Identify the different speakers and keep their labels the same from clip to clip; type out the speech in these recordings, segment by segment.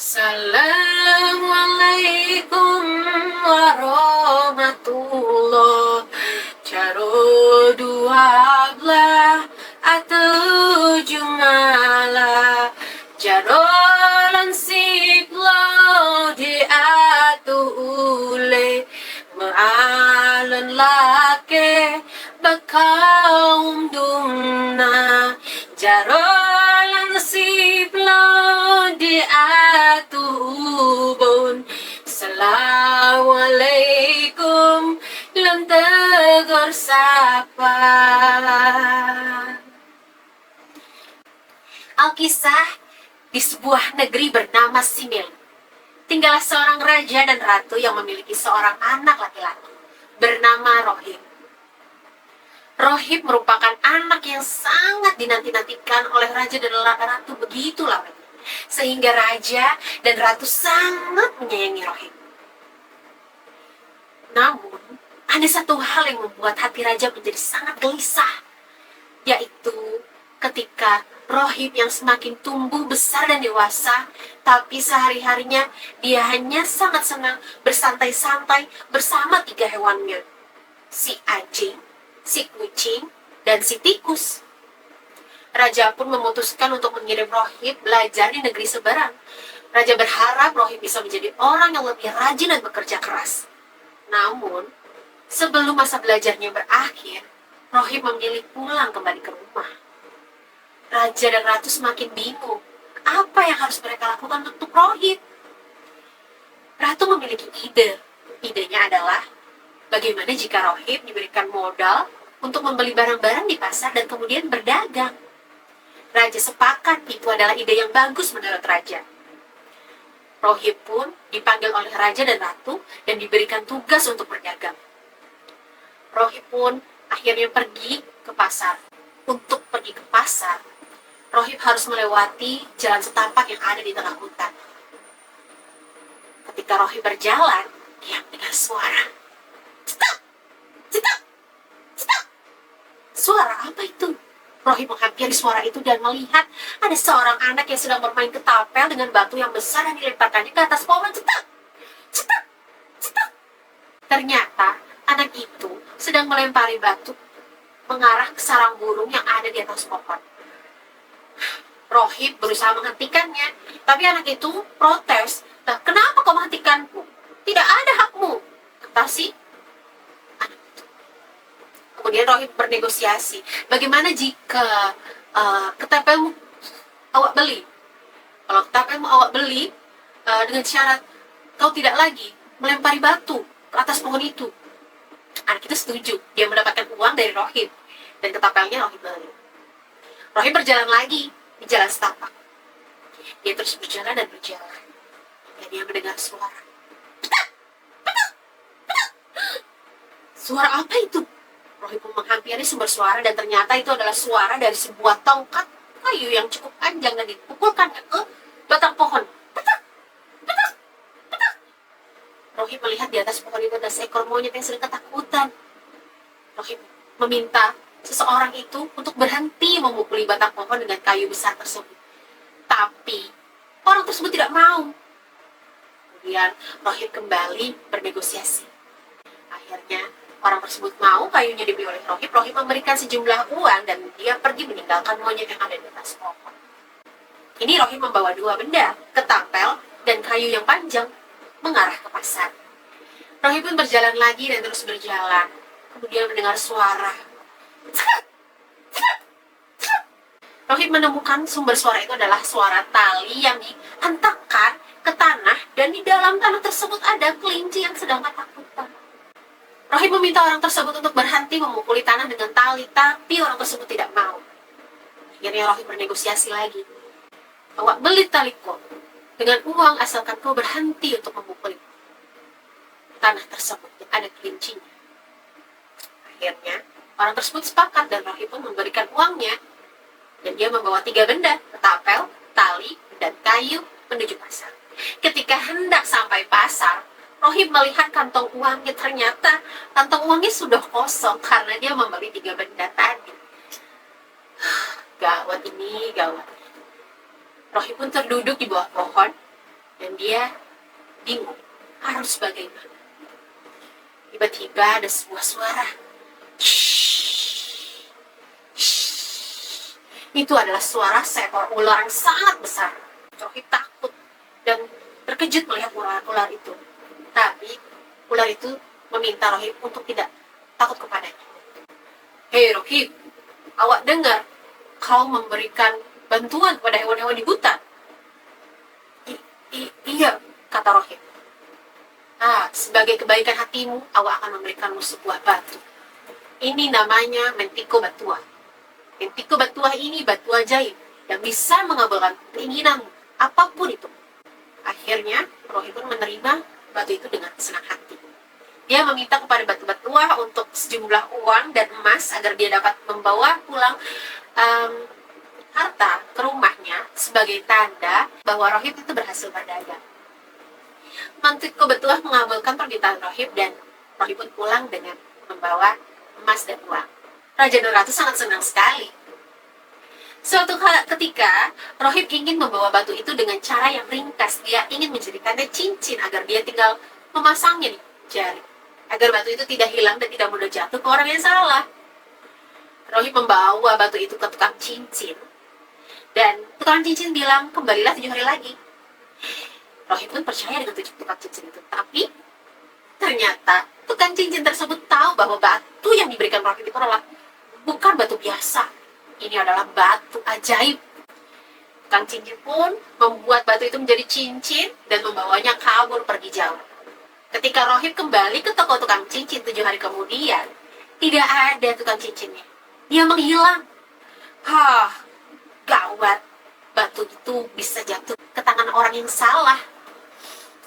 Speaker 1: Assalamualaikum warahmatullah. Caro dua belah atau jumala. Caro lansip lo di atu ule. Maalan lake bakaum dumna. Jaro lansip lo di atu ubon. Assalamualaikum lam tegur sapa. Alkisah di sebuah negeri bernama Simil. Tinggallah seorang raja dan ratu yang memiliki seorang anak laki-laki bernama Rohib. Rohib merupakan anak yang sangat dinanti-nantikan oleh raja dan ratu begitu lamanya, sehingga raja dan ratu sangat menyayangi Rohib. Namun, ada satu hal yang membuat hati raja menjadi sangat gelisah, yaitu ketika Rohib yang semakin tumbuh besar dan dewasa, tapi sehari-harinya dia hanya sangat senang bersantai-santai bersama 3 hewannya, si anjing, si kucing, dan si tikus. Raja pun memutuskan untuk mengirim Rohib belajar di negeri seberang. Raja berharap Rohib bisa menjadi orang yang lebih rajin dan bekerja keras. Namun, sebelum masa belajarnya berakhir, Rohib memilih pulang kembali ke rumah. Raja dan ratu semakin bingung. Apa yang harus mereka lakukan untuk Rohib? Ratu memiliki ide. Idenya adalah, bagaimana jika Rohib diberikan modal untuk membeli barang-barang di pasar dan kemudian berdagang? Raja sepakat itu adalah ide yang bagus menurut raja. Rohib pun dipanggil oleh raja dan ratu dan diberikan tugas untuk berdagang. Rohib pun akhirnya pergi ke pasar. Untuk pergi ke pasar, Rohib harus melewati jalan setapak yang ada di tengah hutan. Ketika Rohib berjalan, dia mendengar suara. Stop! Stop! Stop! Suara apa itu? Rohib menghampiri suara itu dan melihat ada seorang anak yang sedang bermain ketapel dengan batu yang besar dan dilemparkannya ke atas pohon. Stop! Stop! Stop! Ternyata anak itu sedang melempari batu mengarah ke sarang burung yang ada di atas pohon. Rohib berusaha menghentikannya, tapi anak itu protes. Nah, kenapa kau menghentikanku? Tidak ada hakmu, kata si anak itu. Kemudian Rohib bernegosiasi. Bagaimana jika ketapelmu awak beli? Kalau ketapelmu awak beli dengan syarat kau tidak lagi melempari batu ke atas pohon itu. Anak itu setuju. Dia mendapatkan uang dari Rohib dan ketapelnya Rohib beli. Rohib berjalan lagi di jalan setapak. Dia terus berjalan dan berjalan. Dan dia mendengar suara. Suara apa itu? Rohib pun menghampiri sumber suara dan ternyata itu adalah suara dari sebuah tongkat kayu yang cukup panjang dan dipukulkannya ke batang pohon. Rohib melihat di atas pohon itu ada seekor monyet yang sedang ketakutan. Rohib meminta seseorang itu untuk berhenti memukuli batang pohon dengan kayu besar tersebut. Tapi orang tersebut tidak mau. Kemudian Rohib kembali bernegosiasi. Akhirnya orang tersebut mau kayunya dibeli oleh Rohib. Rohib memberikan sejumlah uang dan dia pergi meninggalkan monyet yang ada di atas pohon. Ini Rohib membawa 2 benda, ketapel dan kayu yang panjang, mengarah ke pasar. Rohib pun berjalan lagi dan terus berjalan. Kemudian mendengar suara. Rohib menemukan sumber suara itu adalah suara tali yang dihentakkan ke tanah dan di dalam tanah tersebut ada kelinci yang sedang ketakutan. Rohib meminta orang tersebut untuk berhenti memukuli tanah dengan tali, tapi orang tersebut tidak mau. Akhirnya Rohib bernegosiasi lagi. Awak beli taliku dengan uang asalkan kau berhenti untuk memukuli tanah tersebut yang ada kelincinya. Akhirnya orang tersebut sepakat dan Rohib pun memberikan uangnya. Dan dia membawa 3 benda, ketapel, tali, dan kayu menuju pasar. Ketika hendak sampai pasar, Rohib melihat kantong uangnya. Ternyata kantong uangnya sudah kosong karena dia membeli 3 benda tadi. Gawat ini, gawat. Rohib pun terduduk di bawah pohon. dan dia bingung harus bagaimana. Tiba-tiba ada sebuah suara. Shhh. Shhh. Itu adalah suara seekor ular yang sangat besar. Rohib takut dan terkejut melihat ular itu. Tapi ular itu meminta Rohib untuk tidak takut kepadanya. Hei Rohib, awak dengar kau memberikan bantuan kepada hewan-hewan di hutan? Iya, kata Rohib. Sebagai kebaikan hatimu, awak akan memberikanmu sebuah batu. Ini namanya Mentiko Batua. Mentiko Batua ini batu ajaib yang bisa mengabulkan keinginanmu, apapun itu. Akhirnya, Rohib pun menerima batu itu dengan senang hati. Dia meminta kepada batu Batua untuk sejumlah uang dan emas agar dia dapat membawa pulang harta ke rumahnya sebagai tanda bahwa Rohib itu berhasil berdagang. Mentiko Batua mengabulkan permintaan Rohib dan Rohib pun pulang dengan membawa emas dan uang. Raja dan Ratu sangat senang sekali. Suatu ketika, Rohib ingin membawa batu itu dengan cara yang ringkas. Dia ingin menjadikannya cincin agar dia tinggal memasangnya di jari, agar batu itu tidak hilang dan tidak mudah jatuh ke orang yang salah. Rohib membawa batu itu ke tukang cincin, dan tukang cincin bilang, kembalilah 7 hari lagi. Rohib pun percaya dengan tukang cincin itu. Tapi ternyata tukang cincin tersebut tahu bahwa batu yang diberikan Rohib itu adalah bukan batu biasa. Ini adalah batu ajaib. Tukang cincin pun membuat batu itu menjadi cincin dan membawanya kabur pergi jauh. Ketika Rohib kembali ke toko tukang cincin 7 hari kemudian, tidak ada tukang cincinnya. Dia menghilang. Gawat. Batu itu bisa jatuh ke tangan orang yang salah.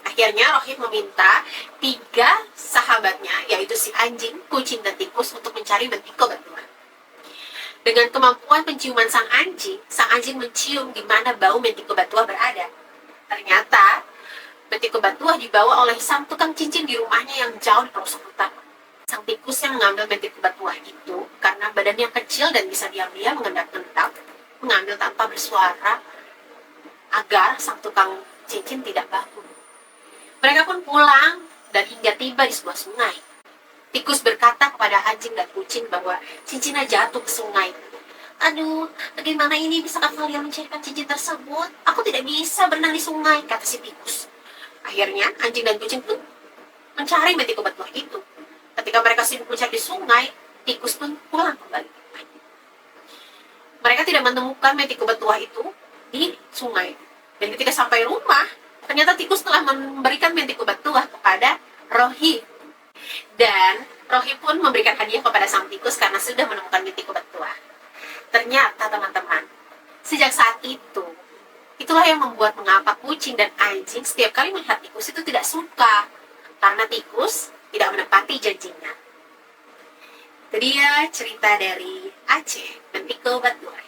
Speaker 1: Akhirnya Rohib meminta 3 sahabatnya, yaitu si anjing, kucing, dan tikus untuk mencari Mentiko Batua. Dengan kemampuan penciuman sang anjing mencium di mana bau Mentiko Batua berada. Ternyata Mentiko Batua dibawa oleh sang tukang cincin di rumahnya yang jauh di pelosok hutan. Sang tikus yang mengambil Mentiko Batua itu karena badannya kecil dan bisa diam-diam mengendap-endap, mengambil tanpa bersuara agar sang tukang cincin tidak bangun. Mereka pun pulang dan hingga tiba di sebuah sungai. Tikus berkata kepada anjing dan kucing bahwa cincinnya jatuh ke sungai. Aduh, bagaimana ini bisakah kalian mencarikan cincin tersebut? Aku tidak bisa berenang di sungai, kata si tikus. Akhirnya anjing dan kucing pun mencari Mentiko Batua itu. Ketika mereka sibuk mencari di sungai, tikus pun pulang kembali. Mereka tidak menemukan Mentiko Batua itu di sungai. Dan ketika sampai rumah, ternyata tikus telah memberikan Mentiko Batua kepada Rohib. Dan Rohib pun memberikan hadiah kepada sang tikus karena sudah menemukan Mentiko Batua. Ternyata teman-teman, sejak saat itu, itulah yang membuat mengapa kucing dan anjing setiap kali melihat tikus itu tidak suka. Karena tikus tidak menepati janjinya. Itu dia cerita dari Aceh, Mentiko Batua.